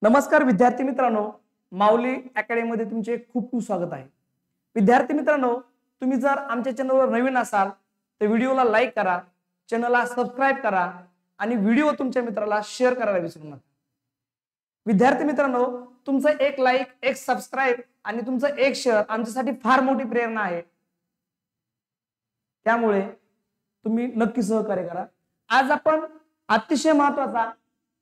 नमस्कार विद्यार्थी मित्रांनो, माऊली अकॅडमी मध्ये तुमचे खूप खूप स्वागत आहे। विद्यार्थी मित्रांनो, तुम्ही जर आमच्या चॅनलवर नवीन असाल तर व्हिडिओला लाईक करा, चॅनलला सबस्क्राइब करा आणि व्हिडिओ तुमच्या मित्राला शेअर करायला विसरू नका। विद्यार्थी मित्रांनो, तुमचं एक लाईक, एक सबस्क्राइब आणि तुमचं एक शेअर आमच्यासाठी फार मोठी प्रेरणा आहे, त्यामुळे तुम्ही नक्की सहकार्य करा। आज आपण अतिशय महत्त्वाचा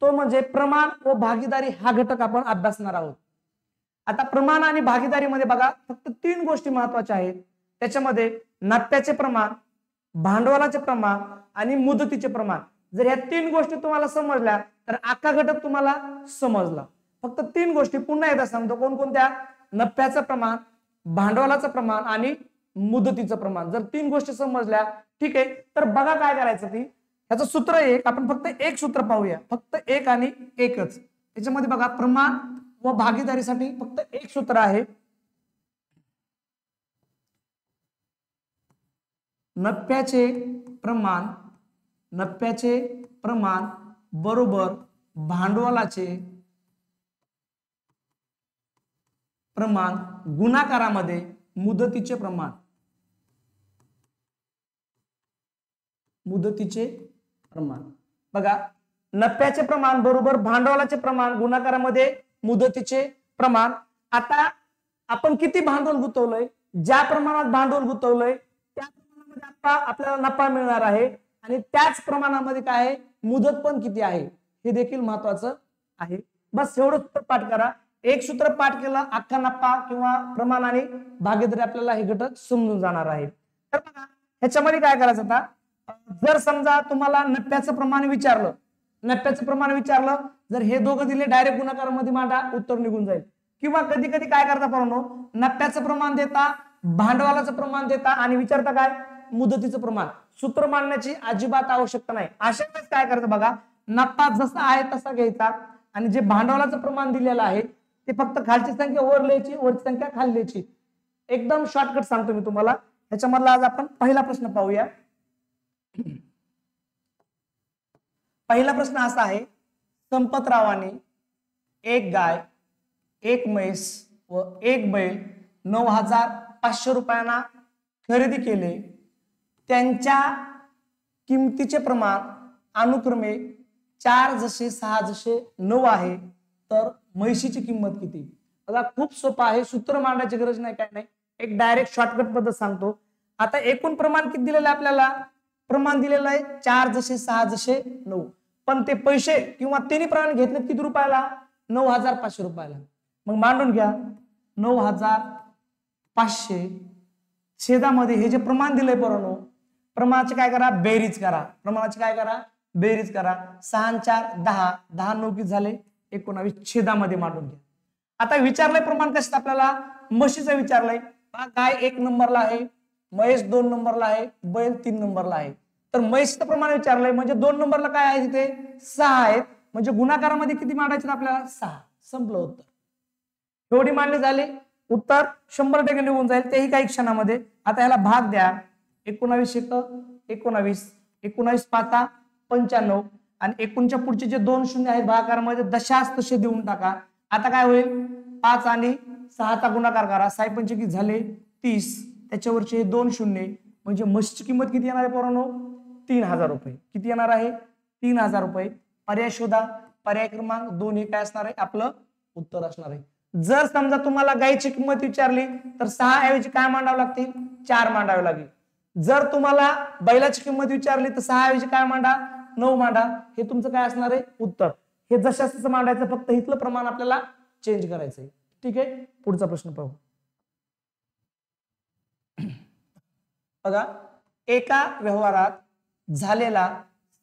तो म्हणजे प्रमाण व भागीदारी हा घटक आपण अभ्यासणार आहोत। आता प्रमाण आणि भागीदारीमध्ये बघा फक्त 3 गोष्टी महत्त्वाच्या आहेत। त्याच्यामध्ये नफ्याचे प्रमाण, भांडवलाचे प्रमाण आणि मुदतीचे प्रमाण। जर या 3 गोष्टी तुम्हाला समजल्या तर अख्खा घटक तुम्हाला समजला। फक्त 3 गोष्टी पुन्हा एकदा सांगतो, कोणकोणत्या? नफ्याचं प्रमाण, भांडवलाचं प्रमाण आणि मुदतीचं प्रमाण। जर 3 गोष्टी समजल्या ठीक आहे, तर बघा काय करायचं ती याचं सूत्र एक, आपण फक्त एक सूत्र पाहूया, फक्त एक आणि एकच। त्याच्यामध्ये बघा प्रमाण व भागीदारीसाठी फक्त एक सूत्र आहे, नफ्याचे प्रमाण बरोबर भांडवलाचे प्रमाण गुणाकारामध्ये मुदतीचे प्रमाण। बघा, नफ्याचे प्रमाण बरोबर भांडवलाचे प्रमाण गुणाकारामध्ये मुदतीचे प्रमाण। आता आपण किती भांडवल गुंतवलंय, ज्या प्रमाणात भांडवल गुंतवलंय त्या प्रमाणामध्ये आता आपल्याला नफा मिळणार आहे आणि त्याच प्रमाणामध्ये काय आहे, मुदत पण किती आहे हे देखील महत्त्वाचं आहे। बस एवढं सूत्र पाठ करा। एक सूत्र पाठ केलं, अख्खा नफा किंवा प्रमाण आणि भागीदारी आपल्याला हे घटक समजून जाणार आहे। तर बघा ह्याच्यामध्ये काय करायचं, आता जर समजा तुम्हाला नफ्याचं प्रमाण विचारलं, जर हे दोघं दिले डायरेक्ट गुणाकारामध्ये मांडा, उत्तर निघून जाईल। किंवा कधी कधी काय करता पाहून, नफ्याचं प्रमाण देता, भांडवलाचं प्रमाण देता आणि विचारता काय, मुदतीचं प्रमाण। सूत्र मांडण्याची अजिबात आवश्यकता नाही। अशा वेळेस काय करायचं बघा, नफा जसा आहे तसा घ्यायचा आणि जे भांडवलाचं प्रमाण दिलेलं आहे ते फक्त खालची संख्या वर लिहायची, वरची संख्या खाली लिहायची। एकदम शॉर्टकट सांगतो मी तुम्हाला। ह्याच्यामधला आज आपण पहिला प्रश्न पाहूया। पहिला प्रश्न असा आहे, संपतरावाने एक गाय, एक म्हैस व एक बैल 9,500 रुपयांना खरेदी केले। त्यांच्या किमतीचे प्रमाण अनुक्रमे 4 जसे 6 जसे 9 आहे, तर म्हैशीची किंमत किती? बघा खूप सोपं आहे, सूत्र मांडायची गरज नाही, काय नाही, एक डायरेक्ट शॉर्टकट पद्धत सांगतो। आता एकूण प्रमाण किती दिलेलं आहे आपल्याला? प्रमाण दिलेलं आहे 4 जसे 6 जसे 9, पण ते पैसे किंवा तिन्ही प्रमाण घेतले किती रुपयाला? 9,500 रुपयाला। मग मांडून घ्या, 9,500 छेदामध्ये हे जे प्रमाण दिलंय पोरांनो, प्रमाणाचे काय करा, बेरीज करा। प्रमाणाचे काय करा, बेरीज करा। 6 आणि 4 10, 10 9 किती झाले 19, छेदामध्ये मांडून घ्या। आता विचारलंय प्रमाण कसं आपल्याला, म्हशीचं विचारलंय। गाय 1 नंबरला आहे, म्हैस 2 नंबरला आहे, बैल 3 नंबरला आहे। तर म्हैसचं प्रमाण विचारलंय म्हणजे 2 नंबरला काय आहे, तिथे 6 आहेत, म्हणजे गुणाकारामध्ये किती मांडायचे आपल्याला? 6। संपलं उत्तर। एवढी मांडणी झाली, उत्तर 100% निघून जाईल, तेही काही क्षणामध्ये। आता याला भाग द्या, 19 एक 19, 19 पाचा 95 आणि 19च्या पुढचे जे 2 शून्य आहेत भागाकारामध्ये दशांश तसे देऊन टाका। आता काय होईल, 5 आणि 6चा गुणाकार करा, 6 पंचे किती झाले 30, त्याच्यावरचे 2 शून्य म्हणजे म्हशीची किंमत किती येणार आहे पोरांनो? 3,000 रुपये। किती येणार आहे? 3,000 रुपये। पर्याय शोधा, पर्याय क्रमांक 2 हे काय असणार आहे, आपलं उत्तर असणार आहे। जर समजा तुम्हाला गायची किंमत विचारली तर 6 ऐवजी काय मांडावं लागतील, 4 मांडावे लागेल। जर तुम्हाला बैलाची किंमत विचारली तर 6 ऐवजी काय मांडा, 9 मांडा। हे तुमचं काय असणार आहे, उत्तर। हे जशाचं मांडायचं, फक्त इथलं प्रमाण आपल्याला चेंज करायचंय। ठीक आहे, पुढचा प्रश्न पाहू। बघा, एका व्यवहारात झालेला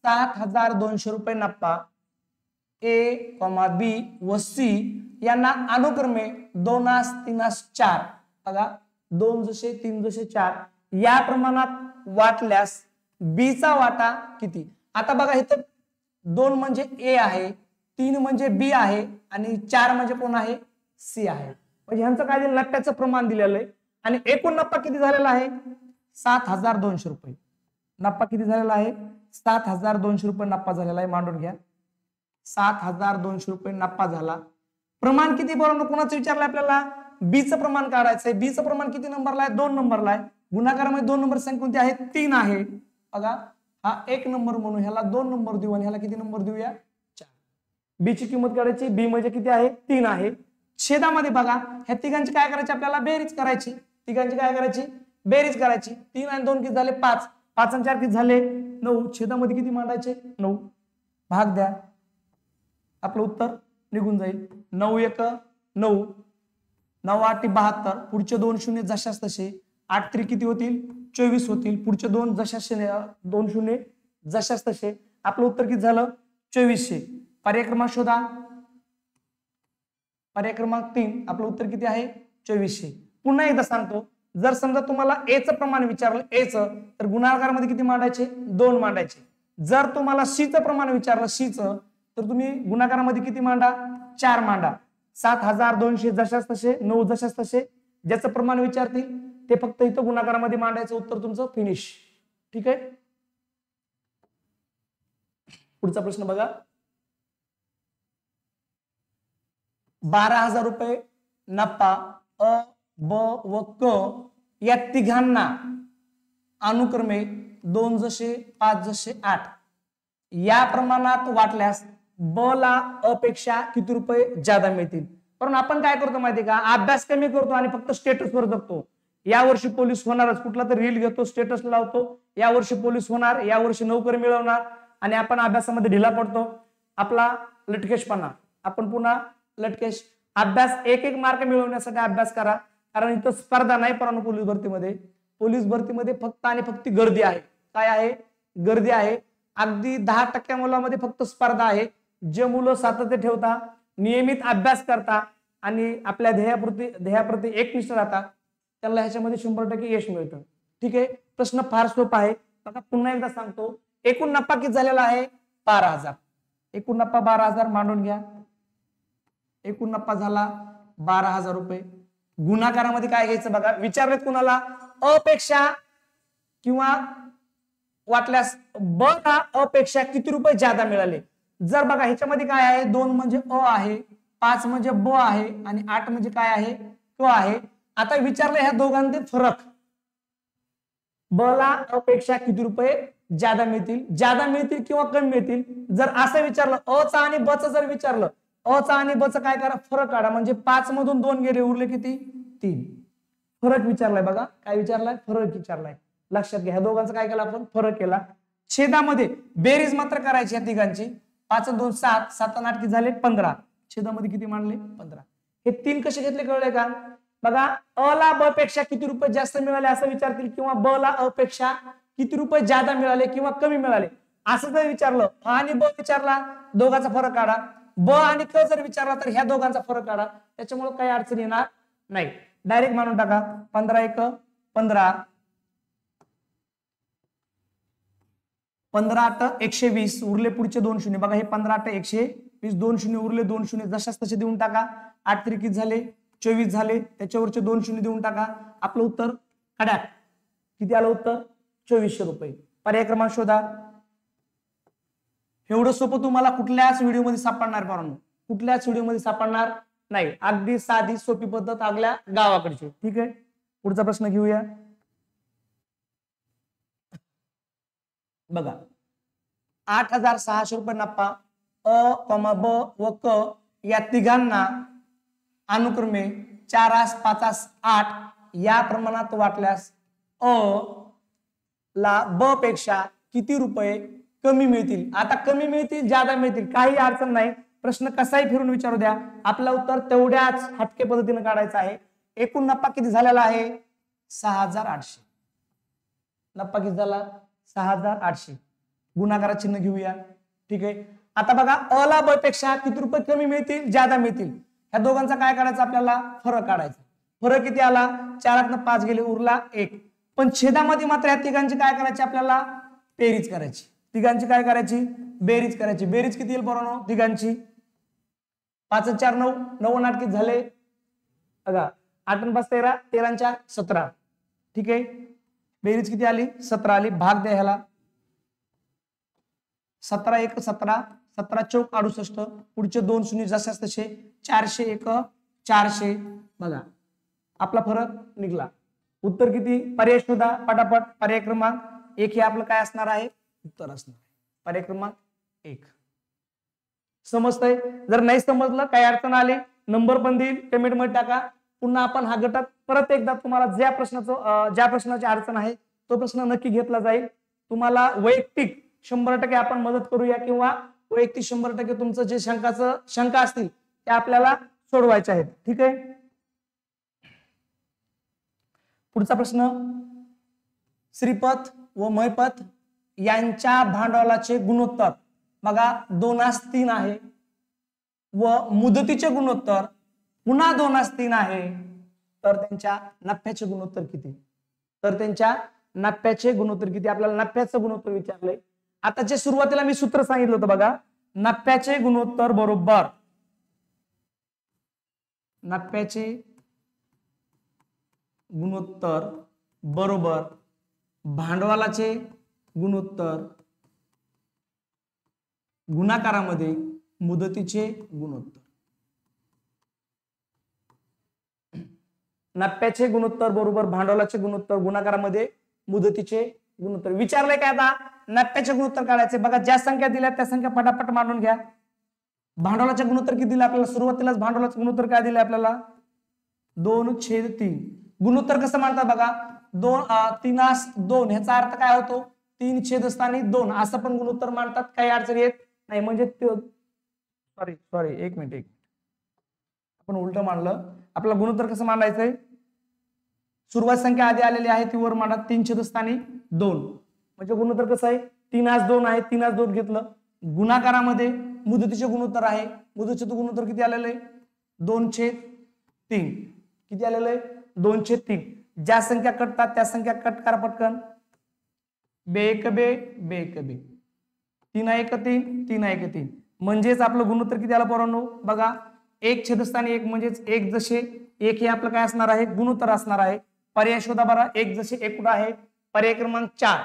7,200 रुपये नफा ए, बी व सी यांना अनुक्रमे 2, 3, 4, बघा 2 जसे 3 जसे 4 या प्रमाणात वाटल्यास बी चा वाटा किती? आता बघा इथं 2 म्हणजे ए आहे, 3 म्हणजे बी आहे आणि 4 म्हणजे कोण आहे, सी आहे। म्हणजे ह्यांचं काय दिलं, नफ्याचं प्रमाण दिलेलं आहे आणि एकूण नफा किती झालेला आहे, 7,200 रुपये। नफा किती झालेला आहे, 7,200 रुपये नफा झालेला आहे। मांडून घ्या, 7,200 रुपये नफा झाला। प्रमाण किती पोरांनो कोणाचं विचारलं आपल्याला बीचं प्रमाण काढायचंय बीचं प्रमाण किती नंबरला आहे 2 नंबरला आहे गुणाकारामध्ये 2 नंबर संख्या कोणती आहे 3 आहे बघा हा 1 नंबर म्हणून ह्याला 2 नंबर देऊ आणि ह्याला किती नंबर देऊया 4 बी ची किंमत काढायची बी म्हणजे किती आहे 3 आहे छेदामध्ये बघा ह्या तिघांची काय करायची आपल्याला बेरीज करायची तिघांची काय करायची बेरीज करायची 3 आणि 2 किती झाले 5 5 आणि 4 किती झाले 9 छेदामध्ये किती मांडायचे 9 भाग द्या आपलं उत्तर निघून जाईल 9 1 9 9 8 72 पुढचे 2 शून्य जशास तसे 8 3 किती होतील 24 होतील पुढचे 2 जशास 2 शून्य जशास तसे आपलं उत्तर किती झालं 2400 पर्याय क्रमांक शोधा पर्याय क्रमांक 3 आपलं उत्तर किती आहे 2400 पुन्हा एकदा सांगतो जर समजा तुम्हाला ए चं प्रमाण विचारलं ए चं तर गुणाकारामध्ये किती मांडायचे 2 मांडायचे जर तुम्हाला सी चं प्रमाण विचारलं सी चं तर तुम्ही गुणाकारामध्ये किती मांडा 4 मांडा 7200 जशास तसे 9 जशास तसे ज्याचं प्रमाण विचारतील ते फक्त इथं गुणाकारामध्ये मांडायचं उत्तर तुमचं फिनिश ठीक आहे पुढचा प्रश्न बघा 12,000 रुपये नफा अ ब व क या तिघांना अनुक्रमे 2 जसे 5 जसे 8 या प्रमाणात वाटल्यास ब ला अ पेक्षा किती रुपये जादा मिळतील पण आपण काय करतो माहिती का अभ्यास कमी करतो आणि फक्त स्टेटस वर जगतो यावर्षी पोलीस होणारच कुठला तर रील घेतो स्टेटस लावतो यावर्षी पोलीस होणार यावर्षी नोकरी मिळवणार आणि आपण अभ्यासामध्ये ढिला पडतो आपला लटकेशपणा आपण पुन्हा लटकेश अभ्यास एक मार्क मिळवण्यासाठी अभ्यास करा कारण इथं स्पर्धा नाही परंतु पोलीस भरतीमध्ये फक्त आणि फक्त गर्दी आहे काय आहे गर्दी आहे अगदी 10% मुलांमध्ये फक्त स्पर्धा आहे जे मुलं सातत्य ठेवता नियमित अभ्यास करता आणि आपल्या ध्येयाप्रती एकनिष्ठ राहतात त्याला ह्याच्यामध्ये 100% यश मिळतं ठीक आहे प्रश्न फार सोपा आहे बघा पुन्हा एकदा सांगतो एकूण नफा किती झालेला आहे 12,000 एकूण नफा 12,000 मांडून घ्या एकूण नफा झाला 12,000 रुपये गुणाकारामध्ये काय घ्यायचं बघा विचारलेत कुणाला अपेक्षा किंवा वाटल्यास ब ला अपेक्षा किती रुपये जादा मिळाले जर बघा ह्याच्यामध्ये काय आहे 2 म्हणजे अ आहे 5 म्हणजे ब आहे आणि 8 म्हणजे काय आहे क आहे आता विचारलं ह्या दोघांचे फरक ब ला अपेक्षा किती रुपये जादा मिळतील किंवा कमी मिळतील जर असं विचारलं अ चा आणि ब चं जर विचारलं अ चा आणि ब चा काय करा फरक काढा म्हणजे 5 मधून 2 गेले उरले किती 3 फरक विचारलाय बघा काय विचारलाय फरक विचारलाय लक्षात घ्या ह्या दोघांचा काय केला आपण फरक केला छेदामध्ये बेरीज मात्र करायची या तिघांची 5 2 7 7 8 किती झाले 15 छेदामध्ये किती मांडले 15 हे 3 कसे घेतले कळले का बघा अ ला ब पेक्षा किती रुपये जास्त मिळाले असं विचारतील किंवा ब ला अ पेक्षा किती रुपये जादा मिळाले किंवा कमी मिळाले असं जर विचारलं आणि ब विचारला दोघांचा फरक काढा ब आणि क जर विचारला तर ह्या दोघांचा फरक काढा त्याच्यामुळे काही अडचण येणार नाही डायरेक्ट मानून टाका 15 1 15 15 8 120 उरले पुढचे 2 शून्य बघा हे 15 8 120 2 शून्य उरले 2 शून्य जशाच तसे देऊन टाका 8 3 किती झाले 24 झाले त्याच्यावरचे 2 शून्य देऊन टाका आपलं उत्तर काढा किती आलं उत्तर 2400 रुपये पर्याय क्रमांक शोधा एवढं सोपं तुम्हाला कुठल्याच व्हिडिओमध्ये सापडणार पाहून कुठल्याच व्हिडिओमध्ये सापडणार नाही अगदी साधी सोपी पद्धत आपल्या गावाकडची ठीक आहे पुढचा प्रश्न घेऊया बघा 8,600 रुपये नफा अ, ब व क या तिघांना अनुक्रमे 4 5 8 या प्रमाणात वाटल्यास अ ला ब पेक्षा किती रुपये कमी मिळतील आता कमी मिळतील जादा मिळतील काही अडचण नाही प्रश्न कसाही फिरून विचारू द्या आपलं उत्तर तेवढ्याच हटके पद्धतीने काढायचं आहे एकूण नफा किती झालेला आहे 6,800 नफा किती झाला 6,800 गुणाकारात चिन्ह घेऊया ठीक आहे आता बघा अ ला ब पेक्षा किती रुपये कमी मिळतील जादा मिळतील ह्या दोघांचा काय करायचं आपल्याला फरक काढायचा फरक किती आला 4 5 गेले उरला 1 पण छेदामध्ये मात्र या तिघांची काय करायची आपल्याला बेरीज करायची तिघांची काय करायची बेरीज करायची बेरीज किती येईल बरोबर तिघांची 5 4 9 9 8 किती झाले बघा 8 5 13 13 4 17 ठीक आहे बेरीज किती आली 17 आली भाग द्या ह्याला 17 1 17 17 चौक 68 पुढचे 2 शून्य जशास तसे 400 एक 400, बघा आपला फरक निघला. उत्तर किती? पर्याय शोधा पटापट. पर्याय क्रमांक 1 हे आपलं काय असणार आहे? उत्तर असणार आहे. पर्याय क्रमांक 1. समजतंय? जर नाही समजलं काही अडचण आली नंबर पण देईल, पेमेंट मध्ये टाका. पुन्हा आपण हा घटक परत एकदा तुम्हाला ज्या प्रश्नाची अडचण आहे तो प्रश्न नक्की घेतला जाईल. तुम्हाला वैयक्तिक 100% आपण मदत करूया किंवा वैयक्तिक 100% तुमचं जे शंका असतील त्या आपल्याला सोडवायच्या आहेत. ठीक आहे. पुढचा प्रश्न, श्रीपत व महिपत यांच्या भांडवलाचे गुणोत्तर बघा 2:3 आहे व मुदतीचे गुणोत्तर पुन्हा 2:3 आहे, तर त्यांच्या नफ्याचे गुणोत्तर किती? आपल्याला नफ्याचं गुणोत्तर विचारलंय. आता जे सुरुवातीला मी सूत्र सांगितलं होतं बघा, नफ्याचे गुणोत्तर बरोबर भांडवलाचे गुणोत्तर गुणाकारामध्ये मुदतीचे गुणोत्तर. नफ्याचे गुणोत्तर बरोबर भांडवलाचे गुणोत्तर गुणाकारामध्ये मुदतीचे गुणोत्तर. विचारलंय काय? आता नफ्याचे गुणोत्तर काढायचे. बघा ज्या संख्या दिल्या त्या संख्या पटापट मांडून घ्या. भांडवलाचे गुणोत्तर किती दिलं आपल्याला? सुरुवातीलाच भांडवलाचे गुणोत्तर काय दिले आपल्याला? 2/3. गुणोत्तर कसं मांडतात बघा, 3:2 ह्याचा अर्थ काय होतो? 3/2 असं पण गुणोत्तर मांडतात. काही अडचण येत नाही. म्हणजे सॉरी एक मिनिट आपण उलट मांडलं. आपल्याला गुणोत्तर कसं मांडायचंय? सुरुवात संख्या आधी आलेली आहे ती वर मांडा. 3/2 म्हणजे गुणोत्तर कसं आहे? 3:2 आहे. 3:2 घेतलं. गुणाकारामध्ये मुदतीचे गुणोत्तर आहे. मुदतीचे गुणोत्तर किती आलेलं आहे? 2/3. किती आलेलं आहे? 2/3. ज्या संख्या कटतात त्या संख्या कट करा पटकन. 2 1 3 म्हणजेच आपलं गुणोत्तर किती आलं पोरांनो? बघा 1/1 म्हणजेच 1 हे आपलं काय असणार आहे? गुणोत्तर असणार आहे. पर्याय शोधा बरा. 1/1 कुठं आहे? पर्याय क्रमांक 4.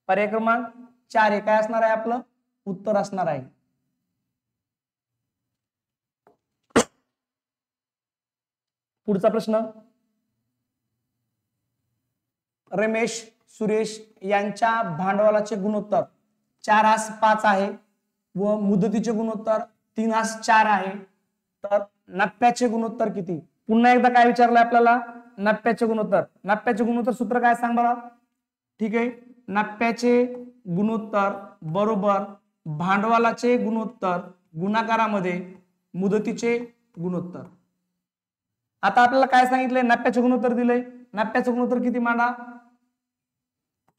पर्याय क्रमांक 4 हे काय असणार आहे? आपलं उत्तर असणार आहे. पुढचा प्रश्न, रमेश सुरेश यांच्या भांडवलाचे गुणोत्तर 4:5 आहे व मुदतीचे गुणोत्तर 3:4 आहे, तर नफ्याचे गुणोत्तर किती? पुन्हा एकदा काय विचारलंय आपल्याला? नफ्याचे गुणोत्तर सूत्र काय सांग बरं. ठीक आहे. नफ्याचे गुणोत्तर बरोबर भांडवलाचे गुणोत्तर गुणाकारामध्ये मुदतीचे गुणोत्तर. आता आपल्याला काय सांगितलंय? नफ्याचे गुणोत्तर दिलंय. नफ्याचं गुणोत्तर किती मांडा?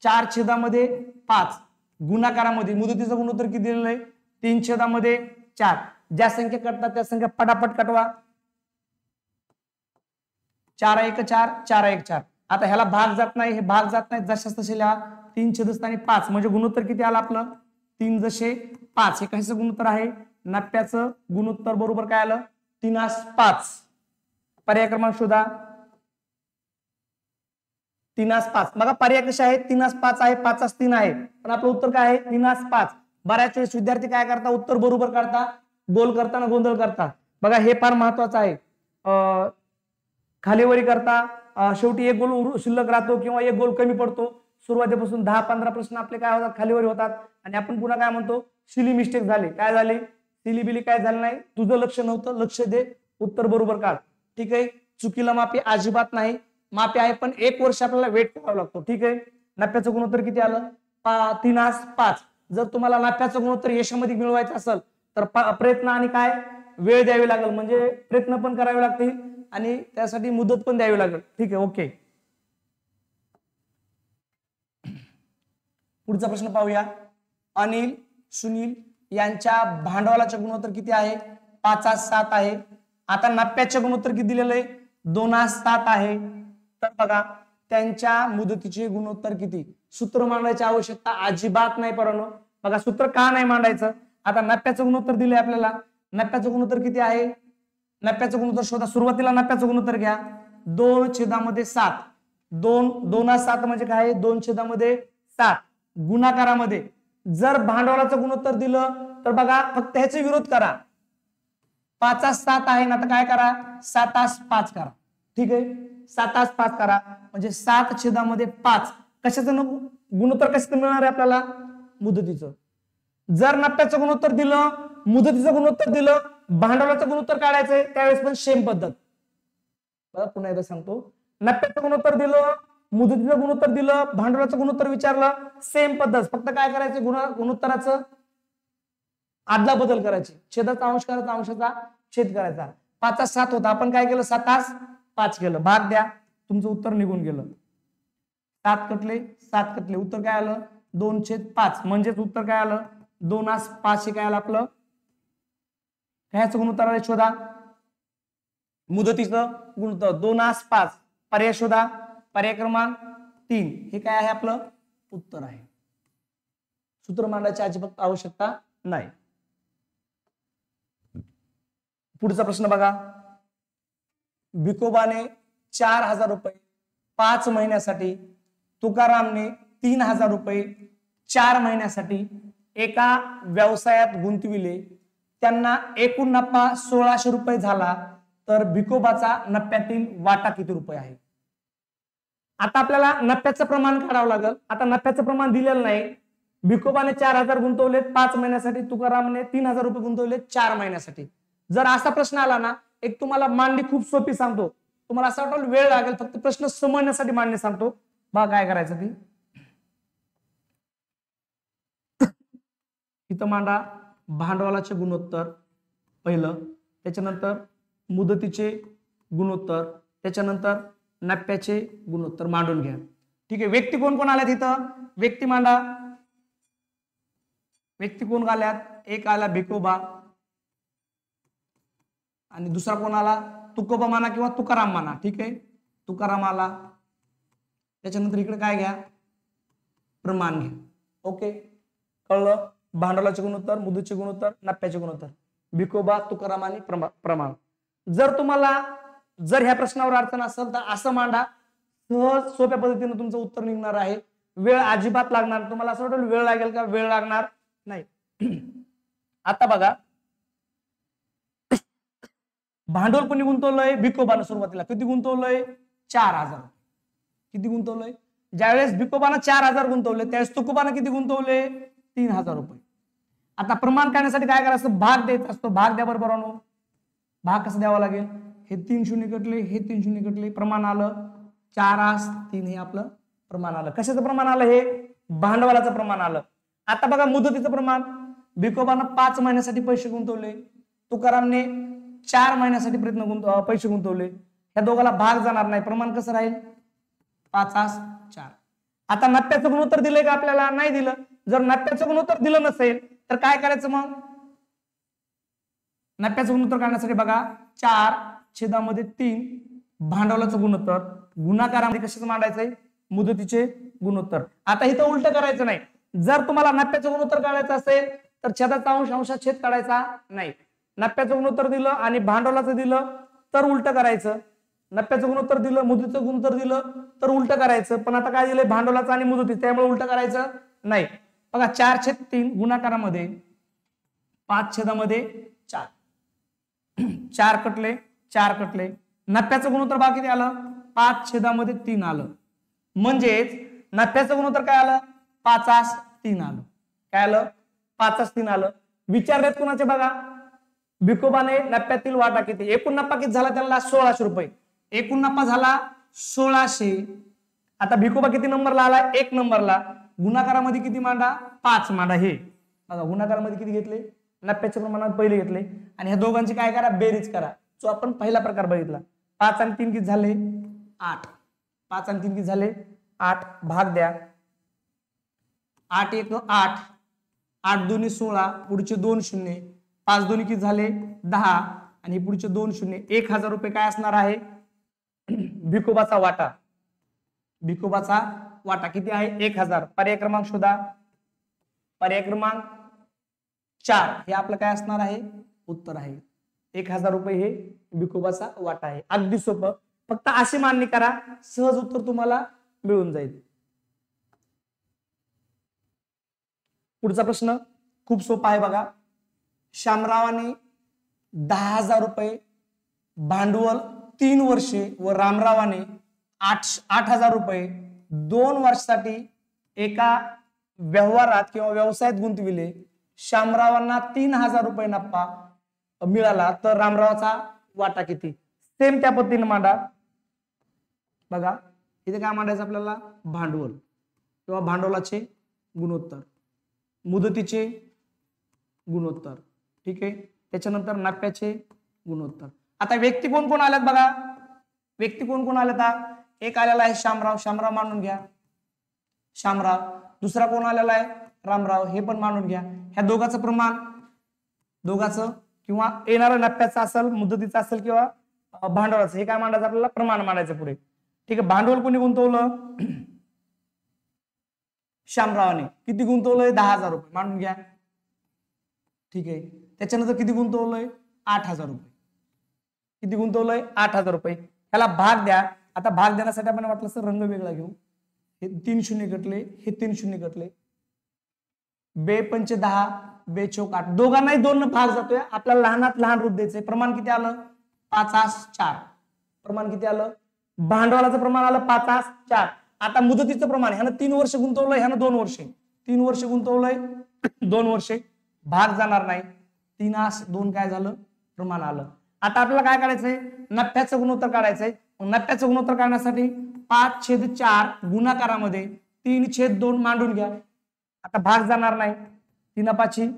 4/5 गुणाकारामध्ये मुदतीचं गुणोत्तर किती दिलेलं आहे? 3/4. ज्या संख्या कटतात त्या संख्या पटापट कटवा. 4 1 4 4 1 4. आता ह्याला भाग जात नाही, हे भाग जात नाही, जशाच तसे लिहा. 3/5 म्हणजे गुणोत्तर किती आलं आपलं? 3/5. हे कशाचं गुणोत्तर आहे? नफ्याचं गुणोत्तर बरोबर काय आलं? 3/5. पर्याय क्रमांक शोधा. 3/5. बघा पर्याय कसे आहेत? 3/5 आहे, 5/3 आहे, पण आपलं उत्तर काय आहे? 3/5. बऱ्याच वेळेस विद्यार्थी काय करतात? उत्तर बरोबर काढतात, गोल करताना गोंधळ करतात. बघा हे फार महत्वाचं आहे. खालीवरी करता शेवटी एक गोल शिल्लक राहतो किंवा एक गोल कमी पडतो. सुरुवातीपासून 10-15 प्रश्न आपले काय होतात? खालीवरी होतात आणि आपण पुन्हा काय म्हणतो? सिली मिस्टेक झाली. काय झाली? सिली बिली काय झालं नाही. तुझं लक्ष नव्हतं, लक्ष दे, उत्तर बरोबर काढ. ठीक आहे. चुकीला माफी अजिबात नाही. माफी आहे पण 1 वर्ष आपल्याला वेट करावा लागतो. ठीक आहे. नफ्याचं गुणोत्तर किती आलं? 3/5. जर तुम्हाला नफ्याचं गुणोत्तर यशामध्ये मिळवायचं असेल तर प्रयत्न आणि काय वेळ द्यावी लागेल, म्हणजे प्रयत्न पण करावे लागतील आणि त्यासाठी मुदत पण द्यावी लागेल. ठीक आहे. ओके. पुढचा प्रश्न पाहूया. अनिल सुनील यांच्या भांडवलाचे गुणोत्तर किती आहे? 5/7 आहे. आता नफ्याचे गुणोत्तर किती दिलेलं आहे? 2/7 आहे. तर बघा त्यांच्या मुदतीचे गुणोत्तर किती? सूत्र मांडायची आवश्यकता अजिबात नाही पोरांनो. बघा सूत्र का नाही मांडायचं? आता नफ्याचं गुणोत्तर दिलंय आपल्याला. नफ्याचं गुणोत्तर किती आहे? नफ्याचं गुणोत्तर शोधा. सुरुवातीला नफ्याचं गुणोत्तर घ्या. 2/7. 2/7 म्हणजे काय? 2/7 गुणाकारामध्ये जर भांडवलाचं गुणोत्तर दिलं तर बघा फक्त ह्याचा विरोध करा. 5 7 आहे ना, तर काय करा 7 5 करा. ठीक आहे, 7 5 करा म्हणजे 7/5. कशाचं गुणोत्तर कशाचं मिळणार आहे आपल्याला? मुदतीचं. जर नफ्याचं गुणोत्तर दिलं, मुदतीचं गुणोत्तर दिलं, भांडवलाचं गुणोत्तर काढायचंय त्यावेळेस पण सेम पद्धत. बघा पुन्हा एकदा सांगतो, नफ्याचं गुणोत्तर दिलं, मुदतीचं गुणोत्तर दिलं, भांडवलाचं गुणोत्तर विचारलं, सेम पद्धत. फक्त काय करायचं, गुणोत्तराचं आदला बदल करायची. छेदाचा अंश करायचा, अंशाचा छेद करायचा. 5 7 होता, आपण काय केलं 7 5 केलं. भाग द्या, तुमचं उत्तर निघून गेलं. 7 कटले 7 कटले, उत्तर काय आलं 2/5. म्हणजेच उत्तर काय आलं 2 5 काय आलं आपलं, कायचं गुणोत्तर आलं शोधा, मुदतीचं गुणोत्तर 2 5. पर्याय शोधा, पर्याय क्रमांक 3. हे काय आहे आपलं उत्तर आहे. सूत्र मांडायची अजिबात आवश्यकता नाही. पुढचा प्रश्न बघा, भिकोबाने 4,000 रुपये 5 महिन्यासाठी, तुकारामने 3,000 रुपये 4 महिन्यासाठी एका व्यवसायात गुंतविले. त्यांना एकूण नफा 1,600 रुपये झाला, तर भिकोबाचा नफ्यातील वाटा किती रुपये आहे? आता आपल्याला नफ्याचं प्रमाण काढावं लागेल. आता नफ्याचं प्रमाण दिलेलं नाही. भिकोबाने 4,000 गुंतवले 5 महिन्यासाठी, तुकारामने 3,000 रुपये गुंतवले 4 महिन्यासाठी. जर असा प्रश्न आला ना, एक तुम्हाला मांडणी खूप सोपी सांगतो, तुम्हाला असं वाटेल वेळ लागेल, फक्त प्रश्न समजण्यासाठी मांडणी सांगतो. बघा काय करायचं ती, इथं मांडा भांडवलाचे गुणोत्तर पहिलं, त्याच्यानंतर मुदतीचे गुणोत्तर, त्याच्यानंतर नफ्याचे गुणोत्तर मांडून घ्या. ठीक आहे, व्यक्ती कोण कोण आल्यात इथं, व्यक्ती मांडा. व्यक्ती कोण आल्यात, एक आला भिकोबा आणि दुसरा कोण आला तुकोबा माना किंवा तुकाराम माना. ठीक आहे, तुकाराम आला. त्याच्यानंतर इकडे काय घ्या, प्रमाण घ्या. ओके, कळलं? भांडवलाचे गुणोत्तर, मुदतीचे गुणोत्तर, नफ्याचे गुणोत्तर, भिकोबा, तुकाराम आणि प्रमाण. जर तुम्हाला जर ह्या प्रश्नावर अडचण असेल तर असं मांडा, सहज सोप्या पद्धतीने तुमचं उत्तर निघणार आहे. वेळ अजिबात लागणार. तुम्हाला असं वाटेल वेळ लागेल का, वेळ लागणार नाही. आता बघा, भांडवल कोणी गुंतवलंय, भिकोबानं सुरुवातीला किती गुंतवलंय 4,000. किती गुंतवलंय, ज्यावेळेस भिकोबानं 4,000 गुंतवले त्यावेळेस तुकोबानं किती गुंतवले 3,000 रुपये. आता प्रमाण काढण्यासाठी काय करायचं, भाग द्यायचा असतो. भाग द्या बरोबर. भाग कसं द्यावा लागेल, हे 3 शून्य कटले, हे 3 शून्य कटले, प्रमाण आलं 4 3. हे आपलं प्रमाण आलं. कशाचं प्रमाण आलं, हे भांडवलाचं प्रमाण आलं. आता बघा मुदतीचं प्रमाण, भिकोबानं 5 महिन्यासाठी पैसे गुंतवले, तुकारामने 4 महिन्यासाठी पैसे गुंतवले. या दोघाला भाग जाणार नाही, प्रमाण कसं राहील 5 4. आता नफ्याचं गुणोत्तर दिलंय का आपल्याला, नाही दिलं. जर नफ्याचं गुणोत्तर दिलं नसेल तर काय करायचं, मग नफ्याचं गुणोत्तर काढण्यासाठी बघा 4/3 भांडवलाचं गुणोत्तर, गुणाकारामध्ये कशाचं मांडायचंय, मुदतीचे गुणोत्तर. आता इथं उलट करायचं नाही. जर तुम्हाला नफ्याचं गुणोत्तर काढायचं असेल तर छेदाचा अंश अंशात छेद काढायचा नाही. नफ्याचं गुणोत्तर दिलं आणि भांडवलाचं दिलं तर उलट करायचं. नफ्याचं गुणोत्तर दिलं, मुदतीचं गुणोत्तर दिलं तर उलट करायचं. पण आता काय दिलंय, भांडवलाचं आणि मुदतीचं, त्यामुळे उलट करायचं नाही. बघा 4/3 गुणाकारामध्ये 5/4. 4 कटले 4 कटले. नफ्याचं गुणोत्तर बाकी किती आलं, 5/3 आलं. म्हणजेच नफ्याचं गुणोत्तर काय आलं 5/3 आलं. काय आलं 5/3 आलं. विचारलेत कुणाचे बघा, भिकोबाने नफ्यातील वाटा किती, एकूण नफा किती झाला त्यांना 1,600 रुपये. एकूण नफा झाला 1,600. आता भिकोबा किती नंबरला आला, 1 नंबरला. गुणाकारामध्ये किती मांडा, 5 मांडा. हे बघा गुणाकारामध्ये किती घेतले, नफ्याच्या प्रमाणात पहिले घेतले आणि ह्या दोघांची काय करा, बेरीज करा. जो आपण पहिला प्रकार बघितला. 5 आणि 3 किती झाले 8. 5 आणि 3 किती झाले 8. भाग द्या. 8 1 8, 8 2 16, पुढचे 2 शून्य, 5 2 किती झाले 10 आणि पुढचे 2 शून्य. 1,000 रुपये काय असणार आहे भिकोबाचा वाटा. भिकोबाचा वाटा किती आहे 1,000. पर्याय क्रमांक शोधा. पर्याय क्रमांक 4 हे आपलं काय असणार आहे उत्तर आहे. 1,000 रुपये हे भिकोबाचा वाटा आहे. अगदी सोपं, फक्त अशी मांडणी करा, सहज उत्तर तुम्हाला मिळून जाईल. पुढचा प्रश्न खूप सोपा आहे बघा. शामरावाने 10,000 रुपये भांडवल 3 वर्षे व रामरावाने 8,000 रुपये 2 वर्षासाठी एका व्यवहारात किंवा व्यवसायात गुंतविले, शामरावांना 3,000 रुपये नफा मिळाला, तर रामरावाचा वाटा किती? सेम त्या पद्धतीने मांडा. बघा इथे काय मांडायचं आपल्याला? भांडवल किंवा भांडवलाचे गुणोत्तर, मुदतीचे गुणोत्तर, ठीक आहे. त्याच्यानंतर नफ्याचे गुणोत्तर. आता व्यक्ती कोण कोण आल्यात बघा, व्यक्ती कोण कोण आल्यात? एक आलेला आहे शामराव, शामराव मांडून घ्या शामराव. दुसरा कोण आलेला आहे? रामराव, हे पण मांडून घ्या. ह्या दोघांचं प्रमाण, दोघांचं किंवा येणारा नफ्याचं असेल, मुदतीचं असेल किंवा भांडवलाचं, हे काय मांडायचं आपल्याला? प्रमाण मांडायचं पुढे, ठीक आहे. भांडवल कोणी गुंतवलं? शामरावाने. किती गुंतवलंय? 10,000 रुपये मांडून घ्या, ठीक आहे. त्याच्यानंतर किती गुंतवलंय? 8,000 रुपये. किती गुंतवलंय? 8,000 रुपये. ह्याला भाग द्या. आता भाग देण्यासाठी आपण वाटलं सर रंग वेगळा घेऊ. हे 3 शून्य कटले, हे 3 शून्य कटले. 2 पंचे 10, 2 चौक 8. दोघांनाही 2 न भाग जातोय. आपल्याला लहानात लहान रूप द्यायचंय. प्रमाण किती आलं? 5/4. प्रमाण किती आलं? भांडवलाचं प्रमाण आलं 5/4. आता मुदतीचं प्रमाण, ह्यानं 3 वर्ष गुंतवलंय, ह्यानं 2 वर्षे. 3 वर्ष गुंतवलंय, 2 वर्षे. भाग जाणार नाही. 3/2 काय झालं? प्रमाण आलं. आता आपल्याला काय काढायचंय? नफ्याचं गुणोत्तर काढायचंय. नफ्याचं गुणोत्तर काढण्यासाठी 5/4 गुणाकारामध्ये 3/2 मांडून घ्या. आता भाग जाणार नाही. 3/5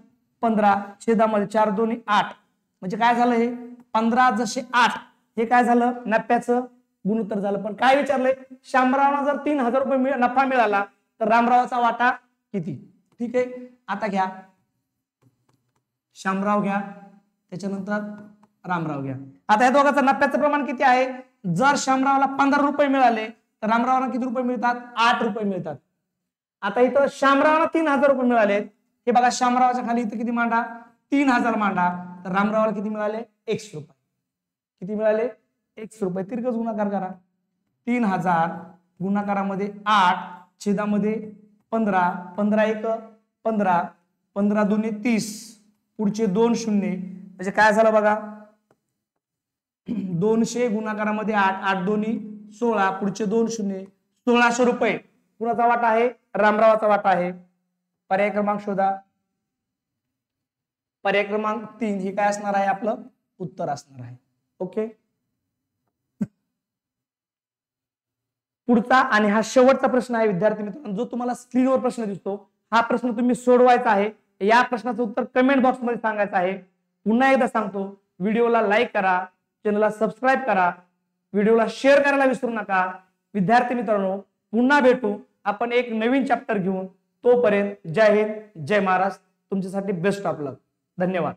15, छेदामध्ये 4 2 8, म्हणजे काय झालं? हे 15 जसे 8, हे काय झालं? नफ्याचं गुणोत्तर झालं. पण काय विचारलंय? शामरावला जर 3,000 रुपये नफा मिळाला तर रामरावाचा वाटा किती? ठीक आहे. आता घ्या शामराव घ्या, त्याच्यानंतर रामराव घ्या. आता या दोघांचं नफ्याचं प्रमाण किती आहे? जर शामरावला 15 रुपये मिळाले तर रामरावला किती रुपये मिळतात? 8 रुपये मिळतात. आता इथं शामरावला 3,000 रुपये मिळाले. हे बघा शामरावाच्या खाली इथं किती मांडा? 3,000 मांडा. तर रामरावाला किती मिळाले? 100 रुपये. किती मिळाले? 100 रुपये. तिरकस गुणाकार करा. 3,000 गुणाकारामध्ये 8, छेदामध्ये 15, 15 1 15, 15 2 30, पुढचे 2 शून्य, म्हणजे काय झालं बघा? 200 गुणाकारामध्ये 8, 8 2 16, पुढचे 2 शून्य, 1,600 रुपये. कुणाचा वाटा आहे? रामरावाचा वाटा आहे. पर्याय क्रमांक शोधा. पर्याय क्रमांक 3 हे काय असणार आहे? आपलं उत्तर असणार आहे. ओके. पुढचा आणि हा शेवटचा प्रश्न आहे विद्यार्थी मित्रांनो, जो तुम्हाला स्क्रीनवर प्रश्न दिसतो. हा प्रश्न तुम्ही सोडवायचा आहे. या प्रश्नाचं उत्तर कमेंट बॉक्स मध्ये सांगायचं आहे. पुन्हा एकदा सांगतो, व्हिडिओला लाईक करा, चॅनलला सबस्क्राईब करा, व्हिडिओला शेअर करायला विसरू नका. विद्यार्थी मित्रांनो, पुन्हा भेटू आपण एक नवीन चॅप्टर घेऊन. तोपर्यंत जय हिंद, जय महाराष्ट्र. तुमच्यासाठी बेस्ट ऑफ लक. धन्यवाद.